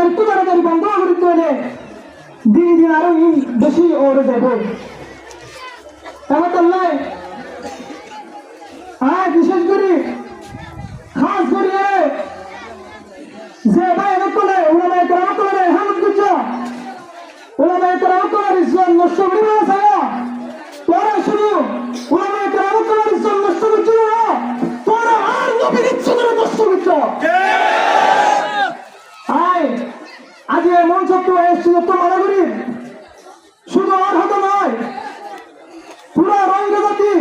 একটু তাড়াতাড়ি বন্ধ করতে হলে দিন দিন আরো বেশি ওরে দেব তাহলে হ্যাঁ বিশেষ করে খাস করে যে ভাই করে ওলামায়ে কেরাম করে হামদ করছে ওলামায়ে কেরাম করে ইসলাম নষ্ট করে আছে তোরা শুরু ওলামায়ে কেরাম করে ইসলাম নষ্ট করছে না তোরা আর নবীর ইজ্জত নষ্ট করছে আয় আজ এই মঞ্চ তো এসেছিল তো মনে করি শুধু আর হতো নয় পুরা রঙ্গজাতি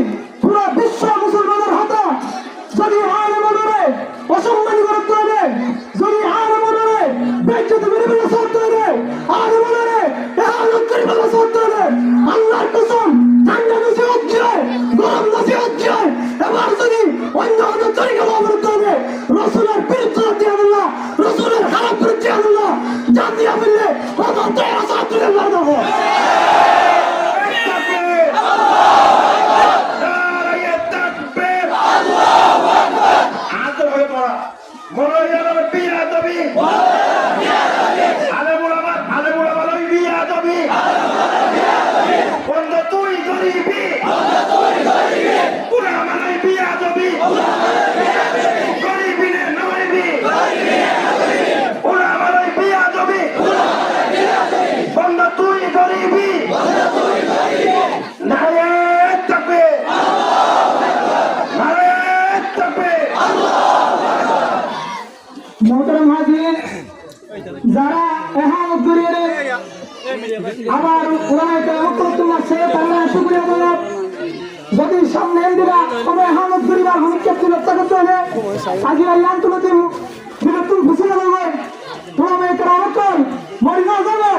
পুরা বিশ্ব মুসলমানের হাতে যদি আলেমরে অসম্মানী করতে হবে যদি আলেমরে বেজ্জতি করে বলে করতে হবে আলেমরে এহালত করে বলে করতে হবে আল্লাহর কসম ঠান্ডা নসি হচ্ছে গরম নসি হচ্ছে এবার যদি অন্য অন্য তরিকা অবলম্বন করবে রাসূলের বিরুদ্ধে দিয়ে আল্লাহ রাসূলের খারাপ বিরুদ্ধে আল্লাহ জাতি বললে কত তেরা সাতুরে লাগাব মোহতারাম হাজির যারা এহানত করিয়ে আবার ওলামায়ে কেরাম তোমার সে তারা শুকরিয়া জানাব যদি সামনে দিরা তবে এহানত করিবার ভূমিকা রক্ষা করতে হলে আজি আল্লাহ তোমাদের বিরতুল ঘোষণা করবে ওলামায়ে কেরাম মরিনা যাবে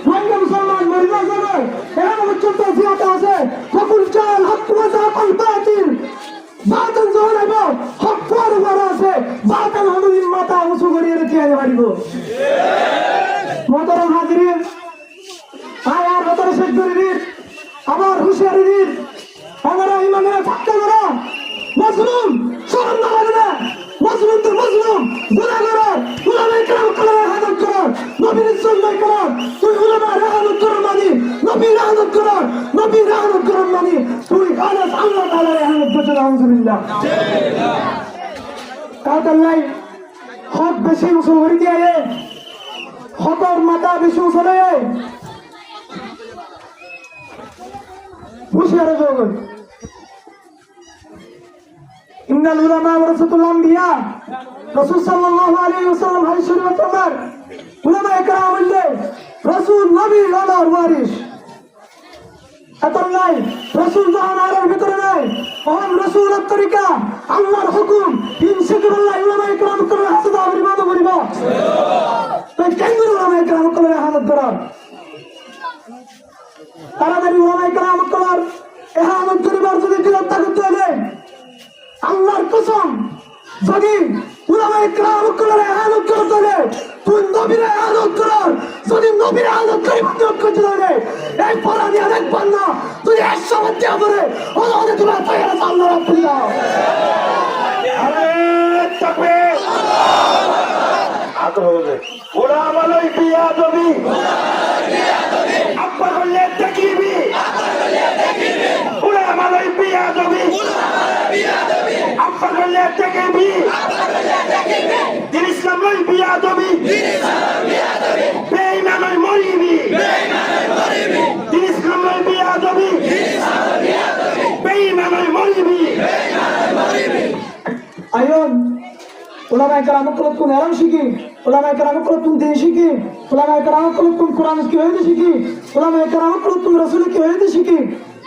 রঙ্গ মুসলমান মরিনা যাবে এমন পর্যন্ত জিয়াতে আছে ফকুল চাল হক ওয়া যাকাল বাতিল বাতিল জোরাইব হক পর বড় আছে বাতিল হদুন মাথা উঁচু করিয়ে রেখে পারিব মোহতারাম হাজিরিন আয়ার ভেতরে শেষ করে দিন আবার হুঁশিয়ারি দিন আমরা ইমানের থাকতে করো মজলুম শরম না লাগে না মজলুম তো মজলুম গুনাহ করো উলামায়ে কেরাম করে হাদত করো নবীর সুন্নাহ করো তুই উলামার হাদত করো মানে নবীর হাদত করো নবীর হাদত করো মানে তুই আলাস আল্লাহ তাআলার হাদত করো আলহামদুলিল্লাহ কাউতাল্লাই হক বেশি উসুল করে দিয়ে হকর মাথা বেশি উসলে হুঁশিয়ারি করবেন ইন্নাল উলামা ওয়ারাসাতুল আমবিয়া রাসূল সাল্লাল্লাহু আলাইহি ওয়াসাল্লাম হাদিস শরীফে আমার উলামায়ে কেরাম হইলে রাসূল নবী আমার ওয়ারিস এতলাই রাসূল যখন আর ভিতরে নাই ওহম রাসূলের তরিকা আল্লাহর হুকুম ইনশাআল্লাহ উলামায়ে কেরাম করে হাসদ আবির্ভাব করিব তাই কেন উলামায়ে কেরাম করে হাসদ করার তাড়াতাড়ি উলামায়ে কেরাম করার এহানত করিবার যদি গ্রেফতার করতে হবে আল্লাহর কসম যদি উলামায়ে কেরাম করে এহানত করতে হবে তুই নবীর এহানত করার যদি নবীর এহানত করিবার করতে হবে এই পরানি অনেক বান্না তুই 100 বাচ্চা করে ওদের তোমার তৈরি আল্লাহ রাব্বুল্লাহ আরে তাকবীর আতো হবে উলামায়ে বিয়াদবি আব্বা বললে তাকবীর উলামায়ে বিয়াদবি আব্বা বললে তাকবীর দিন ইসলাম লই বিয়াদবি বেঈমান লই মরিবি দিন ইসলাম লই বিয়াদবি বেঈমান লই মরিবি আয়ন উলামায়ে কেরাম কোন এরাম শিখি উলামায়ে কেরাম কোন দিন শিখি উলামায়ে কেরাম কোন কোরআন কি হইতে শিখি উলামায়ে কেরাম কোন রাসূল কি হইতে শিখি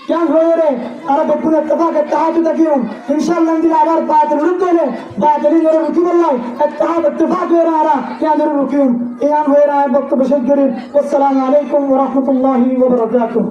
क्या हो रे अरे बच्चों ने कथा के ताज तकियों इंशाअल्लाह इंदिरा अगर बात रुक गए बात नहीं जरूर रुकी बोलना इत्तेफाक इत्तेफाक हो रहा क्या जरूर रुकियों ये हो रहा है वक्त बशर करीब अस्सलाम वालेकुम व रहमतुल्लाहि व बरकातहू।